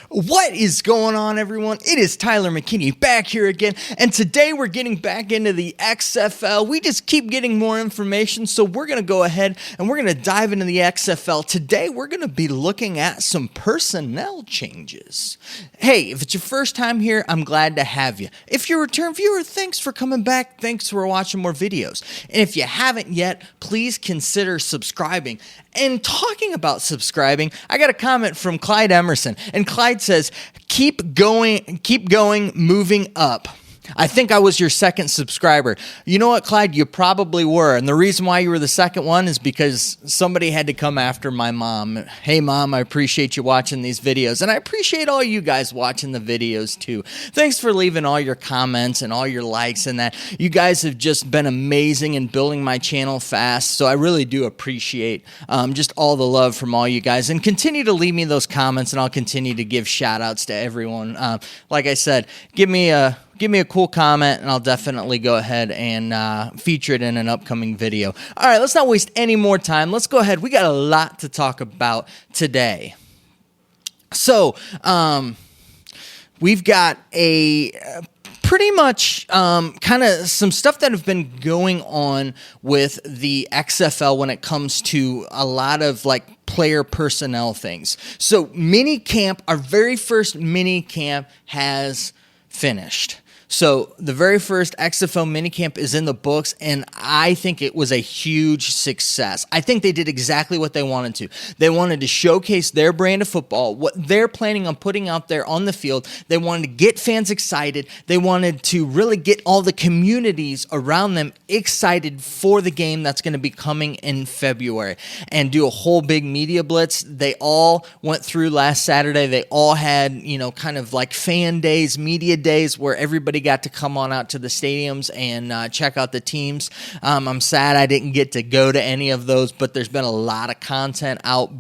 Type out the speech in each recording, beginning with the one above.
What is going on, everyone? It is Tyler McKinney back here again, and today we're getting back into the XFL. We just keep getting more information, so we're going to go ahead and we're going to dive into the XFL. Today, we're going to be looking at some personnel changes. Hey, if it's your first time here, I'm glad to have you. If you're a return viewer, thanks for coming back. Thanks for watching more videos. And if you haven't yet, please consider subscribing. And talking about subscribing, I got a comment from Clyde Emerson, and Clyde says, keep going, moving up. I think I was your second subscriber. You know what, Clyde? You probably were. And the reason why you were the second one is because somebody had to come after my mom. Hey, Mom, I appreciate you watching these videos. And I appreciate all you guys watching the videos, too. Thanks for leaving all your comments and all your likes and that. You guys have just been amazing in building my channel fast. So I really do appreciate just all the love from all you guys. And continue to leave me those comments, and I'll continue to give shout-outs to everyone. Like I said, give me a cool comment, and I'll definitely go ahead and feature it in an upcoming video. All right, let's not waste any more time. Let's go ahead. We got a lot to talk about today. So, we've got a pretty much kind of some stuff that have been going on with the XFL when it comes to a lot of like player personnel things. So, MiniCamp, our very first MiniCamp has finished. So the very first XFL MiniCamp is in the books, and I think it was a huge success. I think they did exactly what they wanted to. They wanted to showcase their brand of football, what they're planning on putting out there on the field. They wanted to get fans excited. They wanted to really get all the communities around them excited for the game that's going to be coming in February and do a whole big media blitz. They all went through last Saturday. They all had, kind of like fan days, media days where everybody got to come on out to the stadiums and check out the teams. I'm sad I didn't get to go to any of those, but there's been a lot of content out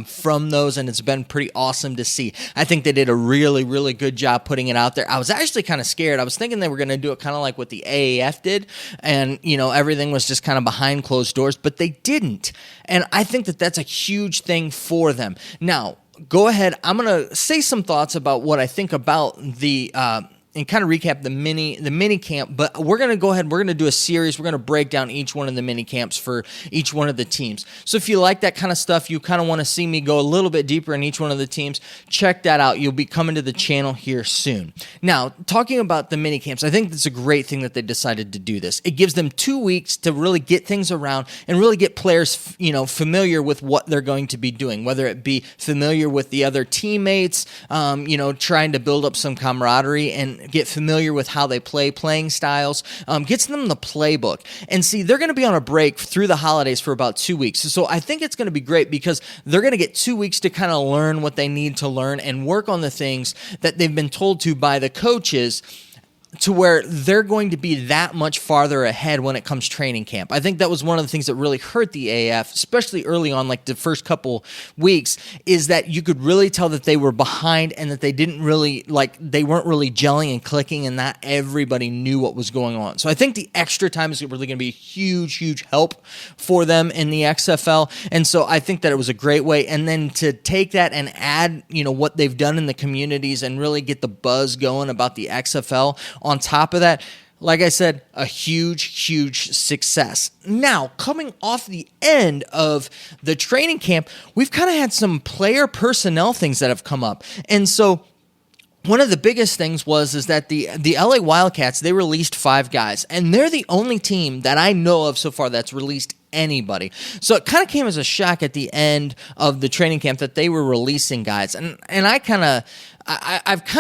from those, and it's been pretty awesome to see. I think they did a really, really good job putting it out there. I was actually kind of scared. I was thinking they were going to do it kind of like what the AAF did, and, everything was just kind of behind closed doors, but they didn't. And I think that that's a huge thing for them. Now, go ahead. I'm going to say some thoughts about what I think about the and kind of recap the mini camp, but we're going to go ahead, we're going to do a series, we're going to break down each one of the mini camps for each one of the teams. So if you like that kind of stuff, you kind of want to see me go a little bit deeper in each one of the teams, check that out. You'll be coming to the channel here soon. Now, talking about the mini camps, I think it's a great thing that they decided to do this. It gives them 2 weeks to really get things around and really get players, familiar with what they're going to be doing, whether it be familiar with the other teammates, trying to build up some camaraderie and get familiar with how they playing styles, gets them the playbook. And see, they're going to be on a break through the holidays for about 2 weeks. So I think it's going to be great because they're going to get 2 weeks to kind of learn what they need to learn and work on the things that they've been told to by the coaches, to where they're going to be that much farther ahead when it comes training camp. I think that was one of the things that really hurt the AF, especially early on, like the first couple weeks, is that you could really tell that they were behind and that they didn't really, they weren't really gelling and clicking, and not everybody knew what was going on. So I think the extra time is really going to be a huge, huge help for them in the XFL. And so I think that it was a great way. And then to take that and add, what they've done in the communities and really get the buzz going about the XFL on top of that, like I said, a huge, huge success. Now, coming off the end of the training camp, we've kind of had some player personnel things that have come up. And so one of the biggest things is that the LA Wildcats, they released 5 guys, and they're the only team that I know of so far that's released anybody. So it kind of came as a shock at the end of the training camp that they were releasing guys. And I've kind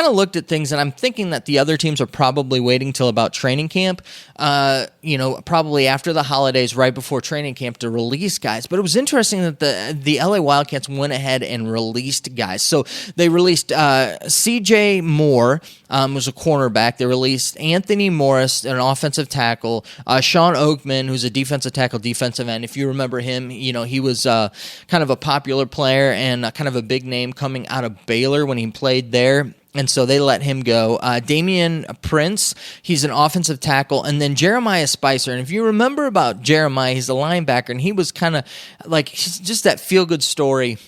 of looked at things, and I'm thinking that the other teams are probably waiting till about training camp, probably after the holidays, right before training camp, to release guys. But it was interesting that the LA Wildcats went ahead and released guys. So they released CJ Moore, was a cornerback. They released Anthony Morris, an offensive tackle, Sean Oakman, who's a defensive tackle, defensive end. If you remember him, he was kind of a popular player and kind of a big name coming out of Baylor when he played there. And so they let him go. Damian Prince, he's an offensive tackle. And then Jeremiah Spicer. And if you remember about Jeremiah, he's a linebacker. And he was kind of like just that feel-good story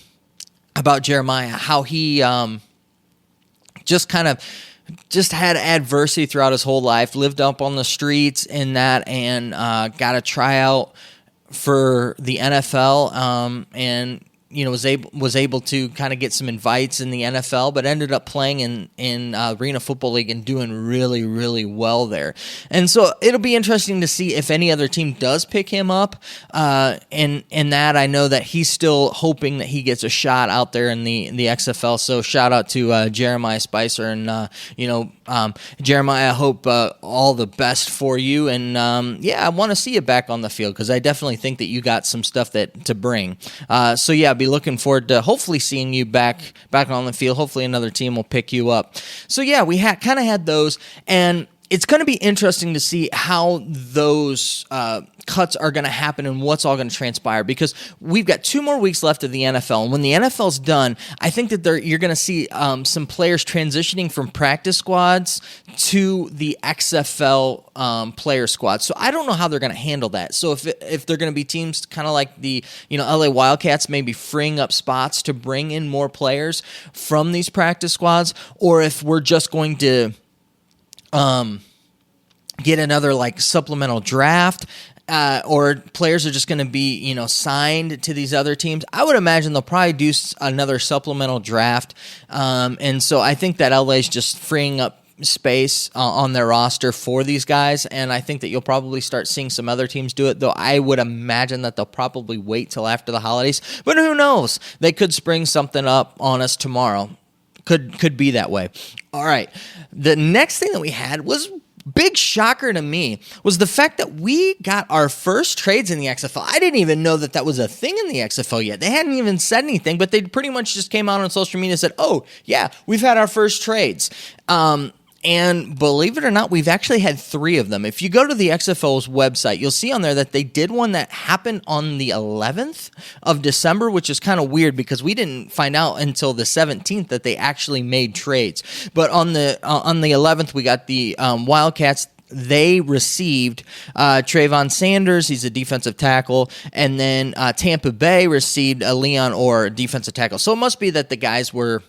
about Jeremiah, how he just had adversity throughout his whole life, lived up on the streets in that, and got a tryout for the NFL, and was able to kind of get some invites in the NFL, but ended up playing in Arena Football League and doing really, really well there. And so it'll be interesting to see if any other team does pick him up. In that, I know that he's still hoping that he gets a shot out there in the XFL. So shout out to Jeremiah Spicer, and Jeremiah, I hope all the best for you. And I want to see you back on the field, because I definitely think that you got some stuff to bring. So yeah, be looking forward to hopefully seeing you back on the field. Hopefully another team will pick you up. So yeah, we kind of had those, and it's going to be interesting to see how those cuts are going to happen and what's all going to transpire, because we've got 2 more weeks left of the NFL. And when the NFL's done, I think that you're going to see some players transitioning from practice squads to the XFL player squad. So I don't know how they're going to handle that. So if they're going to be teams kind of like the LA Wildcats, maybe freeing up spots to bring in more players from these practice squads, or if we're just going to get another supplemental draft, or players are just going to be signed to these other teams. I would imagine they'll probably do another supplemental draft, and so I think that LA's just freeing up space on their roster for these guys, and I think that you'll probably start seeing some other teams do it, though I would imagine that they'll probably wait till after the holidays, but who knows? They could spring something up on us tomorrow. Could be that way. All right. The next thing that we had was big shocker to me, was the fact that we got our first trades in the XFL. I didn't even know that was a thing in the XFL yet. They hadn't even said anything, but they pretty much just came out on social media and said, oh, yeah, we've had our first trades. And believe it or not, we've actually had 3 of them. If you go to the XFL's website, you'll see on there that they did one that happened on the 11th of December, which is kind of weird because we didn't find out until the 17th that they actually made trades. But on the 11th, we got the Wildcats. They received Trayvon Sanders, he's a defensive tackle, and then Tampa Bay received a Leon Orr, defensive tackle. So it must be that the guys were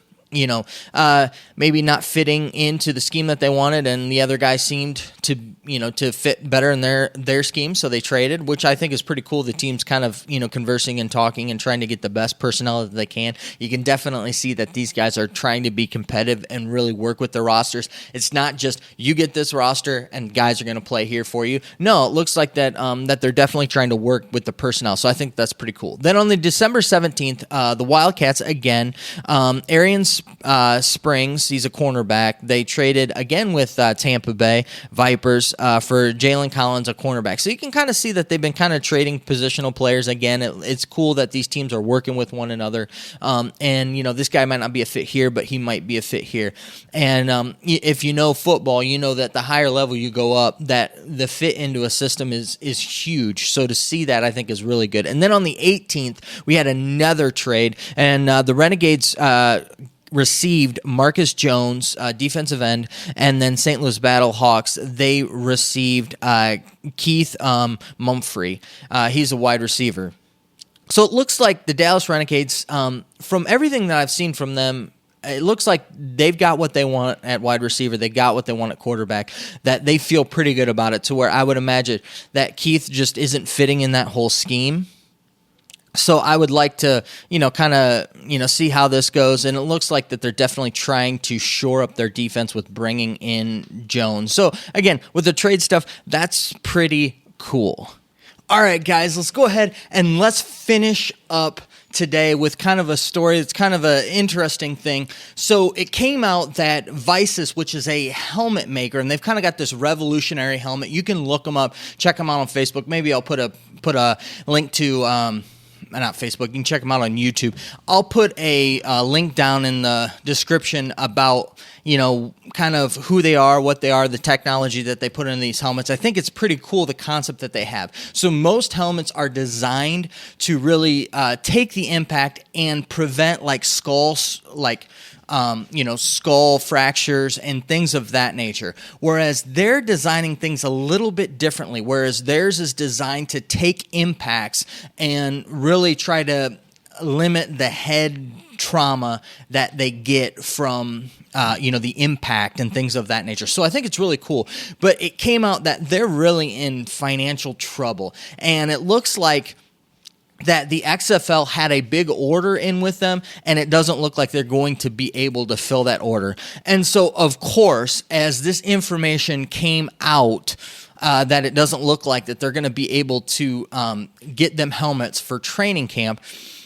maybe not fitting into the scheme that they wanted, and the other guy seemed to fit better in their scheme, so they traded, which I think is pretty cool. The team's kind of, conversing and talking and trying to get the best personnel that they can. You can definitely see that these guys are trying to be competitive and really work with their rosters. It's not just, you get this roster and guys are going to play here for you. No, it looks like that they're definitely trying to work with the personnel, so I think that's pretty cool. Then on the December 17th, the Wildcats, again, Arian Springs, he's a cornerback. They traded again with Tampa Bay Vipers for Jalen Collins, a cornerback. So you can kind of see that they've been kind of trading positional players again. It's cool that these teams are working with one another. And this guy might not be a fit here, but he might be a fit here. And if you know football, you know that the higher level you go up, that the fit into a system is huge. So to see that, I think, is really good. And then on the 18th, we had another trade, and the Renegades received Marcus Jones, defensive end, and then St. Louis Battlehawks, they received Keith Mumphrey. He's a wide receiver. So it looks like the Dallas Renegades, from everything that I've seen from them, it looks like they've got what they want at wide receiver. They got what they want at quarterback, that they feel pretty good about it, to where I would imagine that Keith just isn't fitting in that whole scheme. So I would like to, see how this goes. And it looks like that they're definitely trying to shore up their defense with bringing in Jones. So again, with the trade stuff, that's pretty cool. All right, guys, let's go ahead and let's finish up today with kind of a story that's kind of an interesting thing. So it came out that Vicis, which is a helmet maker, and they've kind of got this revolutionary helmet. You can look them up, check them out on Facebook. Maybe I'll put a link to not Facebook. You can check them out on YouTube. I'll put a link down in the description about, kind of who they are, what they are, the technology that they put in these helmets. I think it's pretty cool, the concept that they have. So most helmets are designed to really take the impact and prevent skull fractures and things of that nature. Whereas they're designing things a little bit differently, whereas theirs is designed to take impacts and really try to limit the head trauma that they get from the impact and things of that nature. So I think it's really cool. But it came out that they're really in financial trouble, and it looks like that the XFL had a big order in with them, and it doesn't look like they're going to be able to fill that order. And so, of course, as this information came out, that it doesn't look like that they're going to be able to get them helmets for training camp.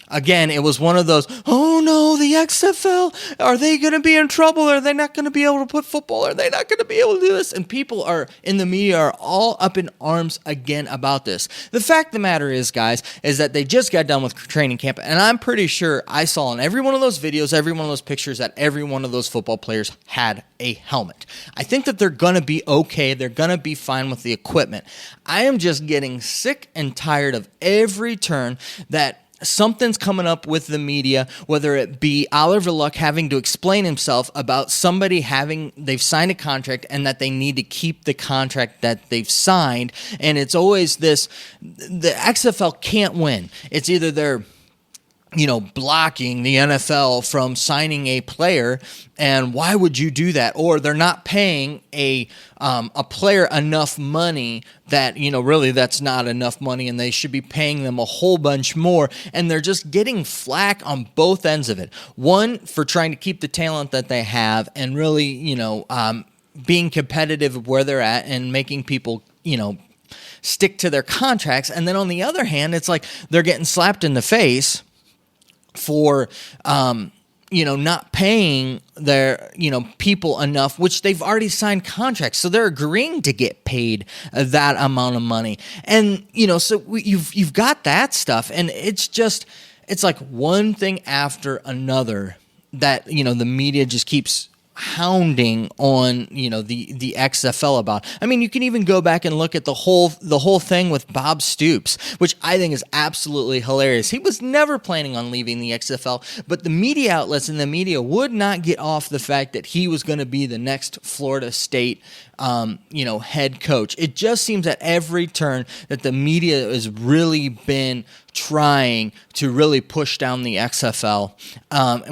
Again, it was one of those, oh no, the XFL, are they going to be in trouble? Are they not going to be able to put football? Are they not going to be able to do this? And people in the media are all up in arms again about this. The fact of the matter is, guys, is that they just got done with training camp, and I'm pretty sure I saw in every one of those videos, every one of those pictures, that every one of those football players had a helmet. I think that they're going to be okay. They're going to be fine with the equipment. I am just getting sick and tired of every turn that something's coming up with the media, whether it be Oliver Luck having to explain himself about somebody they've signed a contract and that they need to keep the contract that they've signed. And it's always this, the XFL can't win. It's either they're blocking the NFL from signing a player, and why would you do that? Or they're not paying a player enough money that, really that's not enough money, and they should be paying them a whole bunch more, and they're just getting flack on both ends of it. One, for trying to keep the talent that they have and really, being competitive where they're at and making people, stick to their contracts. And then on the other hand, it's like they're getting slapped in the face for not paying their people enough, which they've already signed contracts, so they're agreeing to get paid that amount of money. And so you've got that stuff, and it's like one thing after another that the media just keeps hounding on the XFL about. I mean, you can even go back and look at the whole thing with Bob Stoops, which I think is absolutely hilarious. He was never planning on leaving the XFL, but the media outlets and the media would not get off the fact that he was going to be the next Florida State head coach. It just seems at every turn that the media has really been trying to really push down the XFL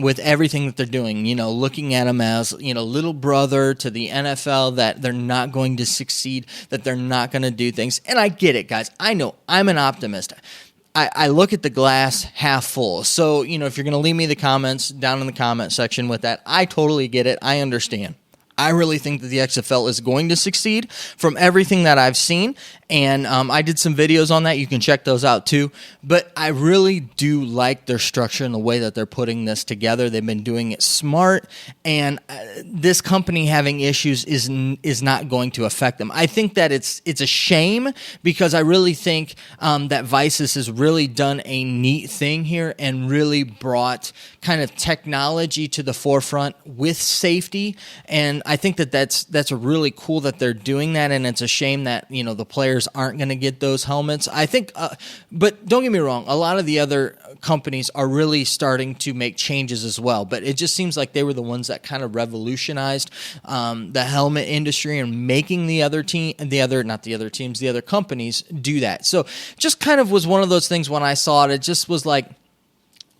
with everything that they're doing, looking at them as, little brother to the NFL, that they're not going to succeed, that they're not going to do things. And I get it, guys. I know I'm an optimist. I look at the glass half full. So, if you're going to leave me the comments down in the comment section with that, I totally get it. I understand. I really think that the XFL is going to succeed from everything that I've seen, and I did some videos on that. You can check those out too, but I really do like their structure and the way that they're putting this together. They've been doing it smart, and this company having issues is not going to affect them. I think that it's a shame, because I really think that Vicis has really done a neat thing here and really brought kind of technology to the forefront with safety, and I think that that's really cool that they're doing that, and it's a shame that the players aren't going to get those helmets. I think, but don't get me wrong, a lot of the other companies are really starting to make changes as well. But it just seems like they were the ones that kind of revolutionized the helmet industry and making the other companies do that. So just kind of was one of those things when I saw it. It just was like,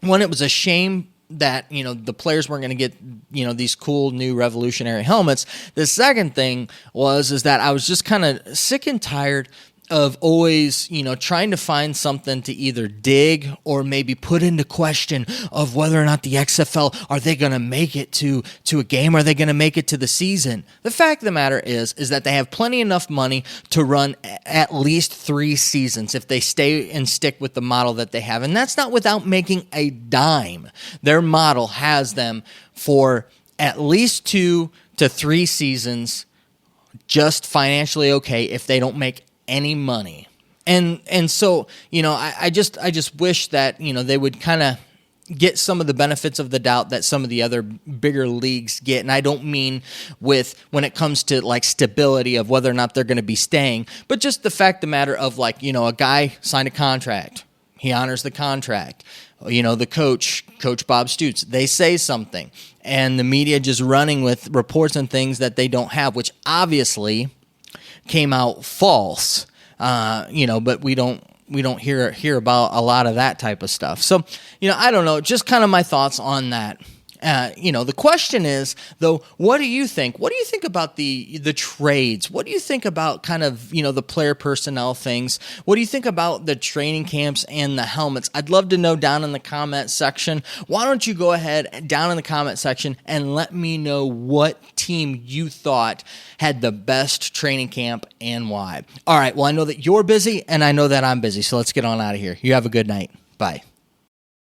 one, it was a shame that the players weren't going to get these cool new revolutionary helmets. The second thing is that I was just kind of sick and tired of always, trying to find something to either dig or maybe put into question of whether or not the XFL, are they going to make it to a game? Are they going to make it to the season? The fact of the matter is that they have plenty enough money to run at least 3 seasons if they stay and stick with the model that they have. And that's not without making a dime. Their model has them for at least 2 to 3 seasons, just financially okay if they don't make any money. And so, I just wish that, they would kind of get some of the benefits of the doubt that some of the other bigger leagues get. And I don't mean when it comes to like stability of whether or not they're going to be staying, but just the fact of the matter of a guy signed a contract. He honors the contract. The Coach Bob Stoops, they say something, and the media just running with reports and things that they don't have, which obviously came out false, but we don't hear about a lot of that type of stuff. So, I don't know, just kind of my thoughts on that. The question is, though, what do you think? What do you think about the trades? What do you think about kind of, the player personnel things? What do you think about the training camps and the helmets? I'd love to know down in the comment section. Why don't you go ahead down in the comment section and let me know what team you thought had the best training camp and why. All right, well, I know that you're busy and I know that I'm busy, so let's get on out of here. You have a good night. Bye.